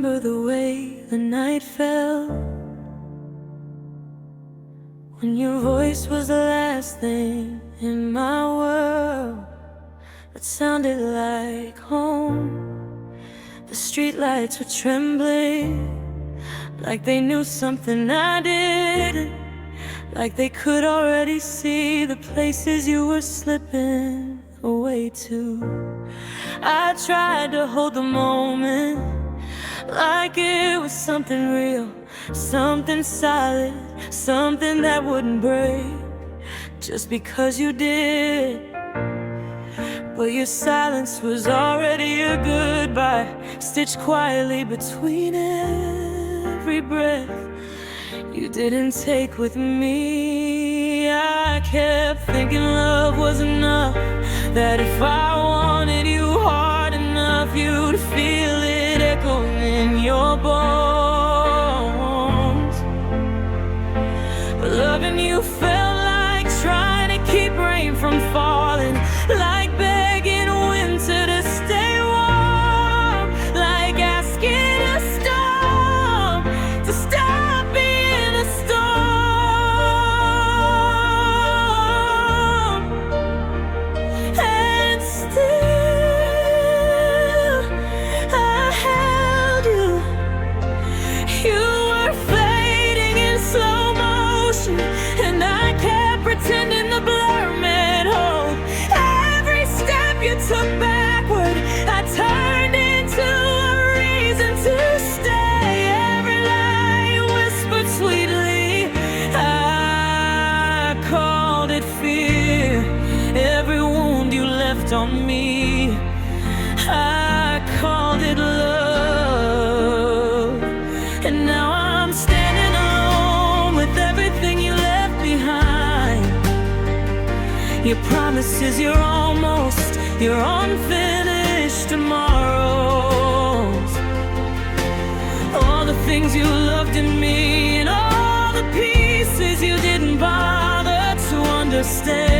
remember the way the night fell, when your voice was the last thing in my world that sounded like home. The streetlights were trembling, like they knew something I didn't, like they could already see the places you were slipping away to. I tried to hold the moment like it was something real, something solid, something that wouldn't break just because you did. But your silence was already a goodbye, stitched quietly between every breath you didn't take with me. I kept thinking love was enough, that if I wanted you hard enough, you'd feel it echoing in your bones. But loving you felt like trying to keep rain from falling, like begging winter to stay warm, like asking a storm to stop being a storm. And still I held you. You were fading in slow motion, and I kept pretending the blur meant hope. Every step you took backward, I turned into a reason to stay. Every lie you whispered sweetly, I called it fear. Every wound you left on me, I called it love. And now I'm standing alone with everything you left behind. Your promises, your almost, your unfinished tomorrows. All the things you loved in me, and all the pieces you didn't bother to understand.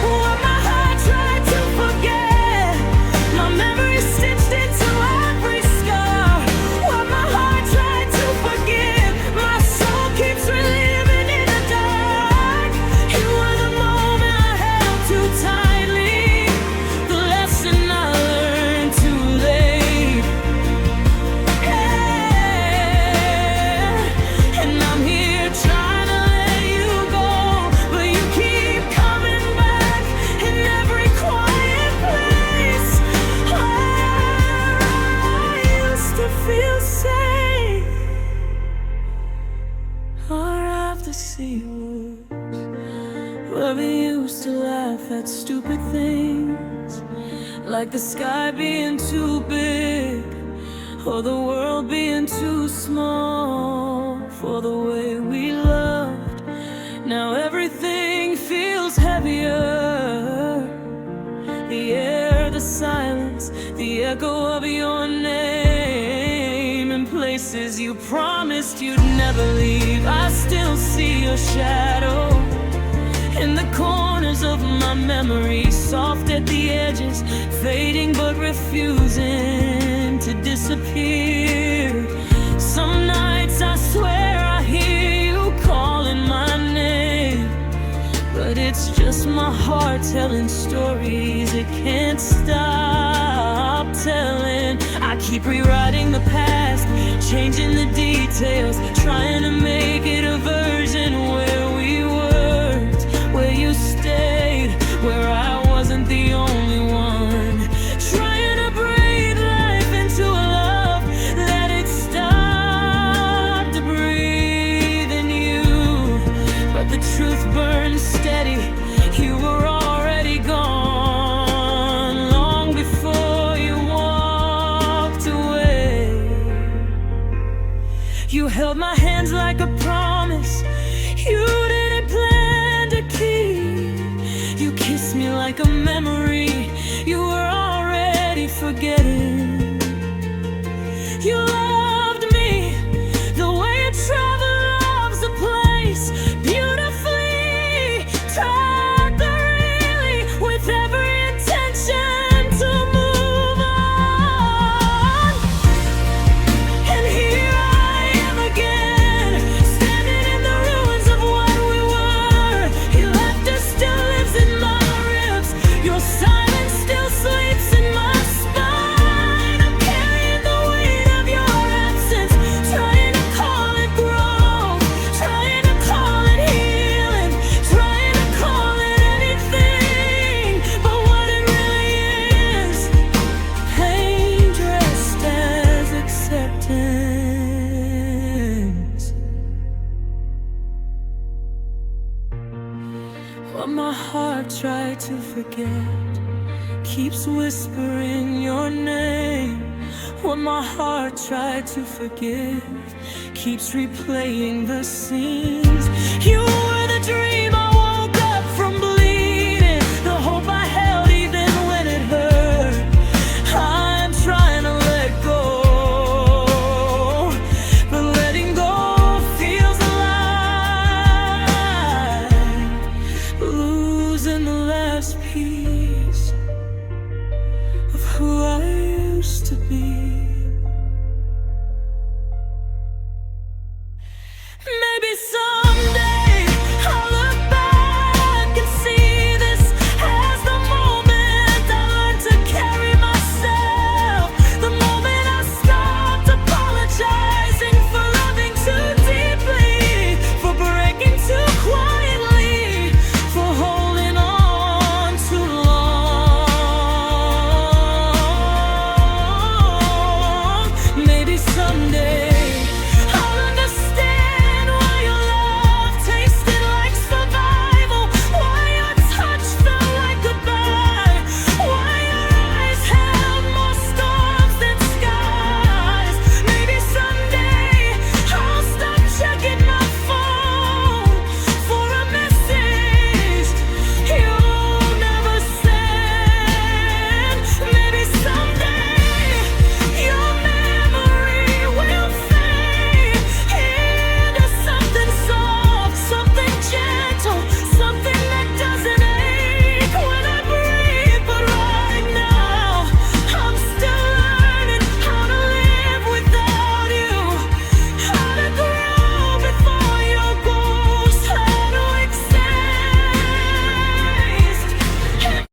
What my heart tried to forget, my memory stitched into every scar. What my heart tried to forgive, my soul keeps reliving in the dark. You were the moment I held too tightly, the lesson I learned too late. And I'm here trying to let you go, but you keep coming back in every quiet place where I used to feel safe. Or after seawoods, where we used to laugh at stupid things, like the sky being too big, or the world being too small for the way we loved. Now everything feels heavier, the air, the silence, the echo of your name, in places you promised you'd never leave. I still see your shadow in the corners of my memory, soft at the edges, fading but refusing to disappear. Some nights I swear I hear you calling my name, but it's just my heart telling stories it can't stop telling. I keep rewriting the past, changing the details, trying to make it a version where we weren't, where you stayed, where I wasn't the only one. Trying to breathe life into a love that it stopped to breathe in you. But the truth burned steady, you were already gone long before you walked away. You held my hands like a promise you didn't plan to keep. You kissed me like a memory you were already forgetting. You loved me the way a traveler loves a place, beautifully taught the real forget keeps whispering your name. What my heart tried to forgive keeps replaying the scenes. You were the dream I woke up from bleeding, the hope I held even when it hurt. I'm trying to let go, but letting go feels like losing the last piece of who I used to be.